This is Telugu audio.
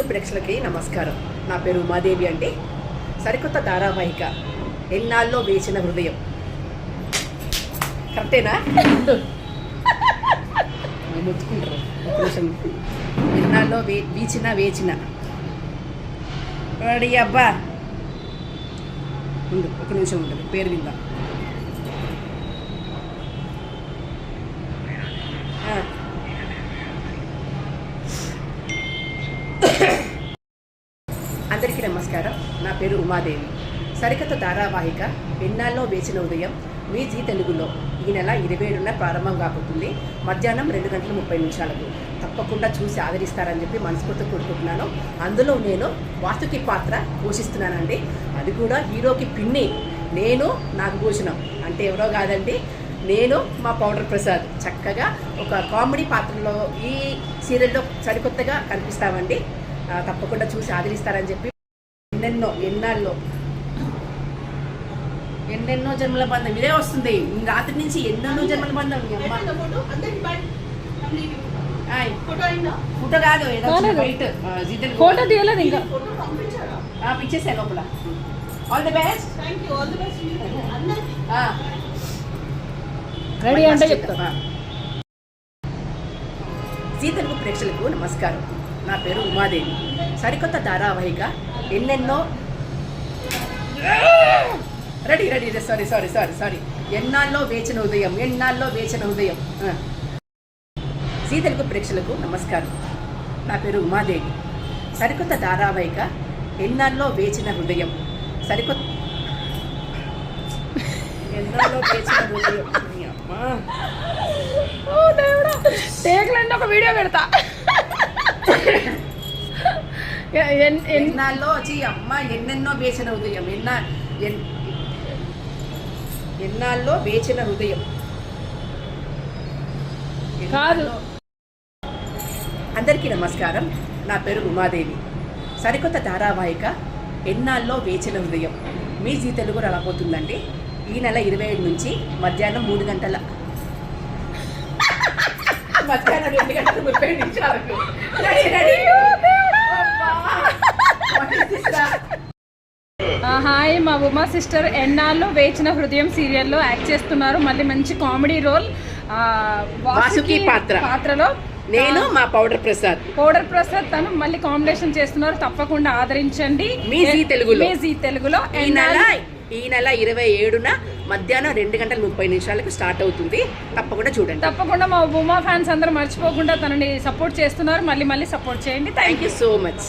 ప్రేక్షకులకి నమస్కారం. నా పేరు ఉమాదేవి అండి. సరికొత్త ధారావాహిక ఎన్నాళ్ళలో వేచిన హృదయం. కరెక్టేనా? ముచ్చుకుంటారు ఒక నిమిషం. ఎన్నాళ్ళలో వేచిన రెడీ అబ్బా ఉండు, ఒక నిమిషం ఉంటుంది. పేరు విందాం. అందరికీ నమస్కారం. నా పేరు ఉమాదేవి. సరికొత్త ధారావాహిక ఎన్నాళ్ళలో వేచిన ఉదయం మీ జీ తెలుగులో ఈ నెల 27న ప్రారంభం కాబోతుంది. మధ్యాహ్నం 2:30 తప్పకుండా చూసి ఆదరిస్తారని చెప్పి మనస్ఫూర్తిగా కోరుకుంటున్నాను. అందులో నేను వాసుకి పాత్ర పోషిస్తున్నానండి. అది కూడా హీరోకి పిన్ని. నేను నాగభూషణం అంటే ఎవరో కాదండి, నేను మా పౌడర్ ప్రసాద్. చక్కగా ఒక కామెడీ పాత్రలో ఈ సీరియల్లో సరికొత్తగా కనిపిస్తామండి. తప్పకుండా చూసి ఆదరిస్తారని చెప్పి ఎన్నెన్నో జన్మల బంధం ఇదే వస్తుంది. రాత్రి నుంచి ఎన్నెన్నో జన్మల బంధం. ఫోటో కాదు, ఫోటో తీయలేదు ఇంకా, పిచ్చేసా లోపల. All the best. రెడీ అంటే చెప్తా. జీ తెలుగు ప్రేక్షకులకు నమస్కారం. నా పేరు ఉమాదేవి. సరికొత్త ధారావాహిక ఎన్నెన్నో సారీ ఎన్నాళ్ళలో వేచిన ఉదయం. జీ తెలుగు ప్రేక్షకులకు నమస్కారం. నా పేరు ఉమాదేవి. సరికొత్త ధారావాహిక ఎన్నాళ్ళలో వేచిన హృదయం. ఎన్నాళ్ళలో వేచిన హృదయం. ఒక వీడియో పెడతా. ఎన్నాళ్ళలో వచ్చి అమ్మ ఎన్నెన్నో వేచిన హృదయం. ఎన్నాళ్ళలో వేచిన హృదయం కాదు. అందరికీ నమస్కారం. నా పేరు ఉమాదేవి. సరికొత్త ధారావాహిక ఎన్నాళ్ళలో వేచిన హృదయం మీ జీ తెలుగు రాబోతుందండి. ఈ నెల 27 నుంచి మధ్యాహ్నం 3 మధ్యాహ్నం 2:30 హాయ్, మా ఉమా సిస్టర్ ఎన్నాళ్ళు వేచిన హృదయం సీరియల్లో యాక్ట్ చేస్తున్నారు. మళ్ళీ మంచి కామెడీ రోల్ వాసుకి పాత్రలో. నేను మా పౌడర్ ప్రసాద్ తను మళ్ళీ కాంబినేషన్ చేస్తున్నారు. తప్పకుండా ఆదరించండి మీ జీ తెలుగులో. ఈ నెల 27న మధ్యాహ్నం 2:30 స్టార్ట్ అవుతుంది. తప్పకుండా చూడండి. తప్పకుండా మా ఉమా ఫ్యాన్స్ అందరూ మర్చిపోకుండా తనని సపోర్ట్ చేస్తున్నారు. మళ్ళీ సపోర్ట్ చేయండి. Thank you so much.